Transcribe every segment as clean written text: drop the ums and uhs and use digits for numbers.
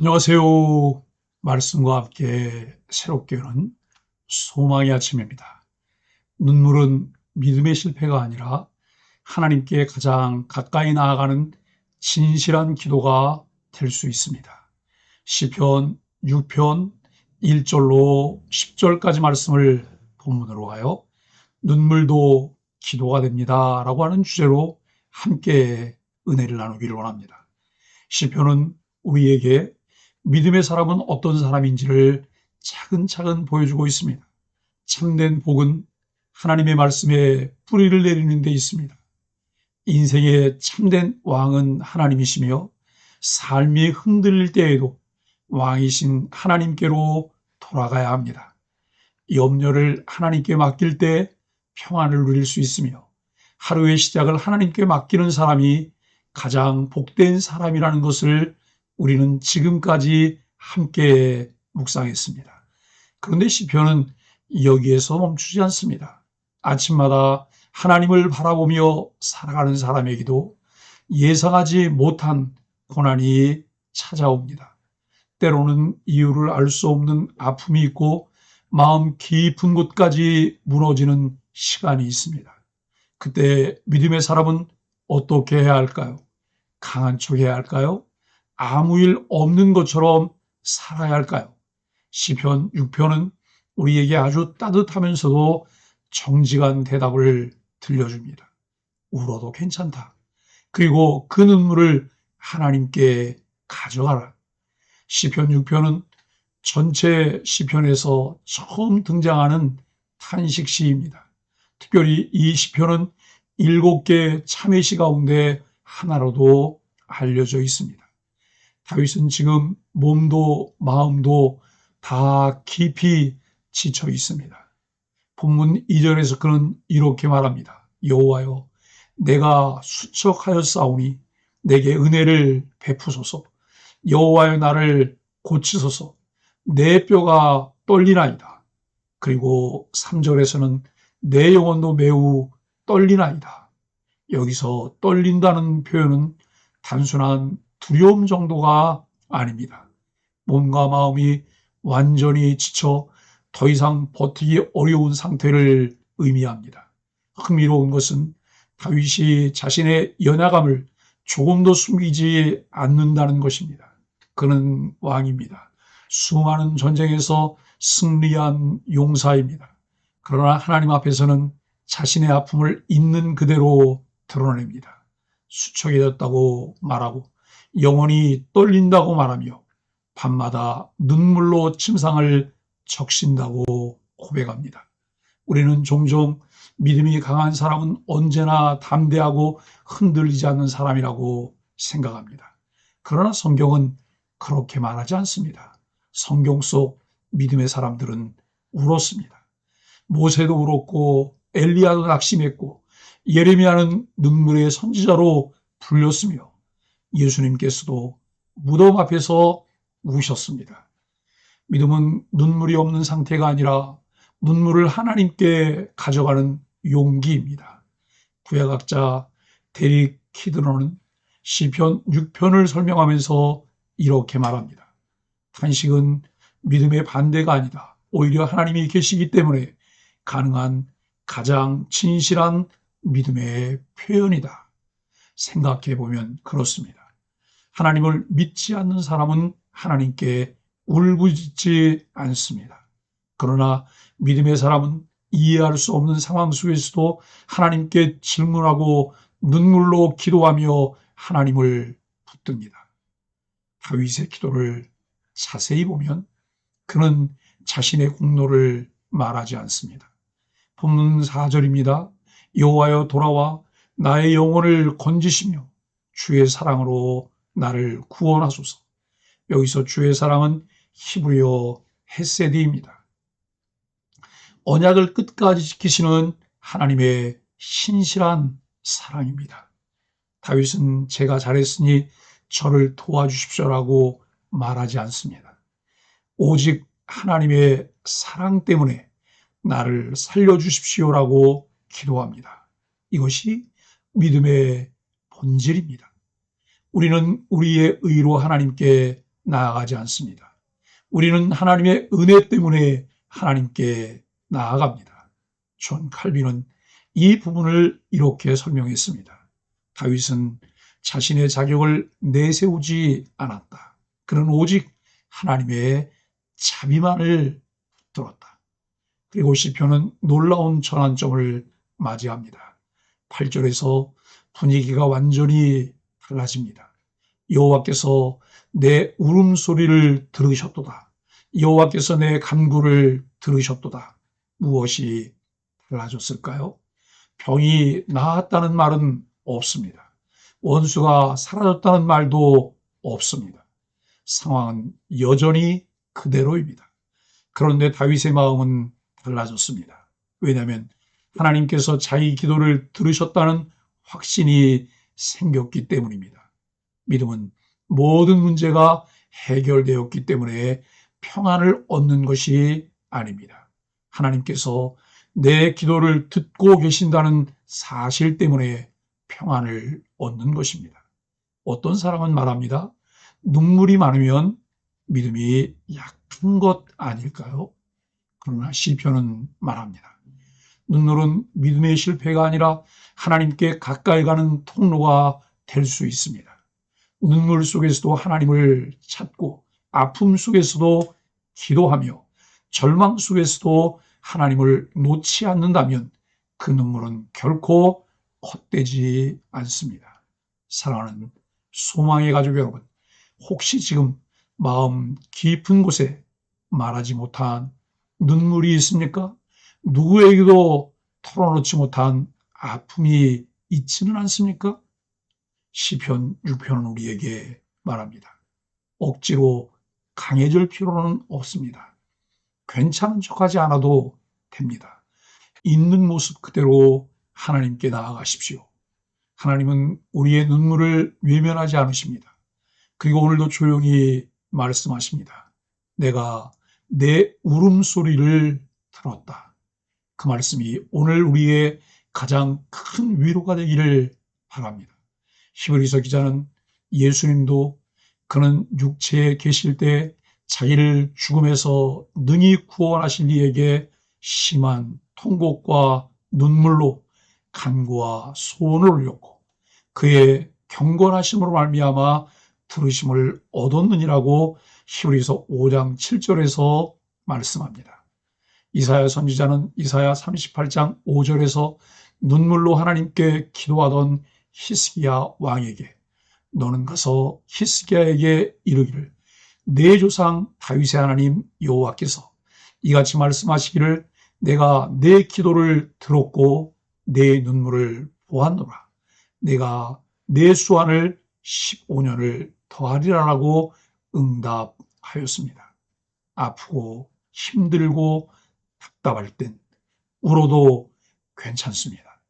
안녕하세요. 말씀과 함께 새롭게 여는 소망의 아침입니다. 눈물은 믿음의 실패가 아니라 하나님께 가장 가까이 나아가는 진실한 기도가 될 수 있습니다. 시편 6편 1절로 10절까지 말씀을 본문으로 하여 눈물도 기도가 됩니다 라고 하는 주제로 함께 은혜를 나누기를 원합니다. 시편은 우리에게 믿음의 사람은 어떤 사람인지를 차근차근 보여주고 있습니다. 참된 복은 하나님의 말씀에 뿌리를 내리는 데 있습니다. 인생의 참된 왕은 하나님이시며 삶이 흔들릴 때에도 왕이신 하나님께로 돌아가야 합니다. 염려를 하나님께 맡길 때 평안을 누릴 수 있으며 하루의 시작을 하나님께 맡기는 사람이 가장 복된 사람이라는 것을 우리는 지금까지 함께 묵상했습니다. 그런데 시편은 여기에서 멈추지 않습니다. 아침마다 하나님을 바라보며 살아가는 사람에게도 예상하지 못한 고난이 찾아옵니다. 때로는 이유를 알 수 없는 아픔이 있고 마음 깊은 곳까지 무너지는 시간이 있습니다. 그때 믿음의 사람은 어떻게 해야 할까요? 강한 척 해야 할까요? 아무 일 없는 것처럼 살아야 할까요? 시편 6편은 우리에게 아주 따뜻하면서도 정직한 대답을 들려줍니다. 울어도 괜찮다. 그리고 그 눈물을 하나님께 가져가라. 시편 6편은 전체 시편에서 처음 등장하는 탄식시입니다. 특별히 이 시편은 7개 참회시 가운데 하나로도 알려져 있습니다. 다윗은 지금 몸도 마음도 다 깊이 지쳐 있습니다. 본문 2절에서 그는 이렇게 말합니다. 여호와여, 내가 수척하였사오니 내게 은혜를 베푸소서. 여호와여, 나를 고치소서. 내 뼈가 떨리나이다. 그리고 3절에서는 내 영혼도 매우 떨리나이다. 여기서 떨린다는 표현은 단순한 두려움 정도가 아닙니다. 몸과 마음이 완전히 지쳐 더 이상 버티기 어려운 상태를 의미합니다. 흥미로운 것은 다윗이 자신의 연약함을 조금도 숨기지 않는다는 것입니다. 그는 왕입니다. 수많은 전쟁에서 승리한 용사입니다. 그러나 하나님 앞에서는 자신의 아픔을 있는 그대로 드러냅니다. 수척해졌다고 말하고 영혼이 떨린다고 말하며 밤마다 눈물로 침상을 적신다고 고백합니다. 우리는 종종 믿음이 강한 사람은 언제나 담대하고 흔들리지 않는 사람이라고 생각합니다. 그러나 성경은 그렇게 말하지 않습니다. 성경 속 믿음의 사람들은 울었습니다. 모세도 울었고 엘리야도 낙심했고 예레미야는 눈물의 선지자로 불렸으며 예수님께서도 무덤 앞에서 우셨습니다. 믿음은 눈물이 없는 상태가 아니라 눈물을 하나님께 가져가는 용기입니다. 구약학자 데릭 키드너는 시편 6편을 설명하면서 이렇게 말합니다. 탄식은 믿음의 반대가 아니다. 오히려 하나님이 계시기 때문에 가능한 가장 진실한 믿음의 표현이다. 생각해 보면 그렇습니다. 하나님을 믿지 않는 사람은 하나님께 울부짖지 않습니다. 그러나 믿음의 사람은 이해할 수 없는 상황 속에서도 하나님께 질문하고 눈물로 기도하며 하나님을 붙듭니다. 다윗의 기도를 자세히 보면 그는 자신의 공로를 말하지 않습니다. 본문 4절입니다. 여호와여, 돌아와 나의 영혼을 건지시며 주의 사랑으로 나를 구원하소서. 여기서 주의 사랑은 히브리어 헤세드입니다. 언약을 끝까지 지키시는 하나님의 신실한 사랑입니다. 다윗은 제가 잘했으니 저를 도와주십시오라고 말하지 않습니다. 오직 하나님의 사랑 때문에 나를 살려주십시오라고 기도합니다. 이것이 믿음의 본질입니다. 우리는 우리의 의로 하나님께 나아가지 않습니다. 우리는 하나님의 은혜 때문에 하나님께 나아갑니다. 존 칼빈은 이 부분을 이렇게 설명했습니다. 다윗은 자신의 자격을 내세우지 않았다. 그는 오직 하나님의 자비만을 들었다. 그리고 시편은 놀라운 전환점을 맞이합니다. 8절에서 분위기가 완전히 달라집니다. 여호와께서 내 울음소리를 들으셨도다. 여호와께서 내 간구를 들으셨도다. 무엇이 달라졌을까요? 병이 나았다는 말은 없습니다. 원수가 사라졌다는 말도 없습니다. 상황은 여전히 그대로입니다. 그런데 다윗의 마음은 달라졌습니다. 왜냐하면 하나님께서 자기 기도를 들으셨다는 확신이 생겼기 때문입니다. 믿음은 모든 문제가 해결되었기 때문에 평안을 얻는 것이 아닙니다. 하나님께서 내 기도를 듣고 계신다는 사실 때문에 평안을 얻는 것입니다. 어떤 사람은 말합니다. 눈물이 많으면 믿음이 약한 것 아닐까요? 그러나 시편은 말합니다. 눈물은 믿음의 실패가 아니라 하나님께 가까이 가는 통로가 될 수 있습니다. 눈물 속에서도 하나님을 찾고 아픔 속에서도 기도하며 절망 속에서도 하나님을 놓지 않는다면 그 눈물은 결코 헛되지 않습니다. 사랑하는 소망의 가족 여러분, 혹시 지금 마음 깊은 곳에 말하지 못한 눈물이 있습니까? 누구에게도 털어놓지 못한 아픔이 있지는 않습니까? 시편 6편은 우리에게 말합니다. 억지로 강해질 필요는 없습니다. 괜찮은 척하지 않아도 됩니다. 있는 모습 그대로 하나님께 나아가십시오. 하나님은 우리의 눈물을 외면하지 않으십니다. 그리고 오늘도 조용히 말씀하십니다. 내가 내 울음소리를 들었다. 그 말씀이 오늘 우리의 가장 큰 위로가 되기를 바랍니다. 히브리서 기자는 예수님도 그는 육체에 계실 때 자기를 죽음에서 능히 구원하신 이에게 심한 통곡과 눈물로 간구와 소원을 올렸고 그의 경건하심으로 말미암아 들으심을 얻었느니라고 히브리서 5장 7절에서 말씀합니다. 이사야 선지자는 이사야 38장 5절에서 눈물로 하나님께 기도하던 히스기야 왕에게 너는 가서 히스기야에게 이르기를 내 조상 다윗의 하나님 여호와께서 이같이 말씀하시기를 내가 내 기도를 들었고 내 눈물을 보았노라. 내가 내 수완을 15년을 더하리라라고 응답하였습니다. 아프고 힘들고 답답할 땐 울어도 괜찮습니다.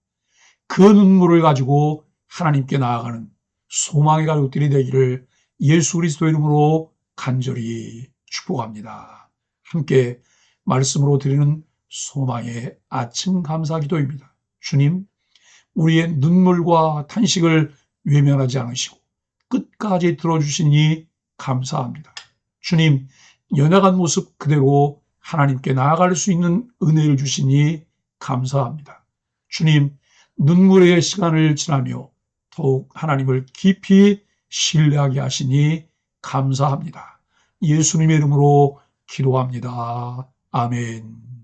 그 눈물을 가지고 하나님께 나아가는 소망의 가족들이 되기를 예수 그리스도 이름으로 간절히 축복합니다. 함께 말씀으로 드리는 소망의 아침 감사 기도입니다. 주님, 우리의 눈물과 탄식을 외면하지 않으시고 끝까지 들어주시니 감사합니다. 주님, 연약한 모습 그대로 하나님께 나아갈 수 있는 은혜를 주시니 감사합니다. 주님, 눈물의 시간을 지나며 더욱 하나님을 깊이 신뢰하게 하시니 감사합니다. 예수님의 이름으로 기도합니다. 아멘.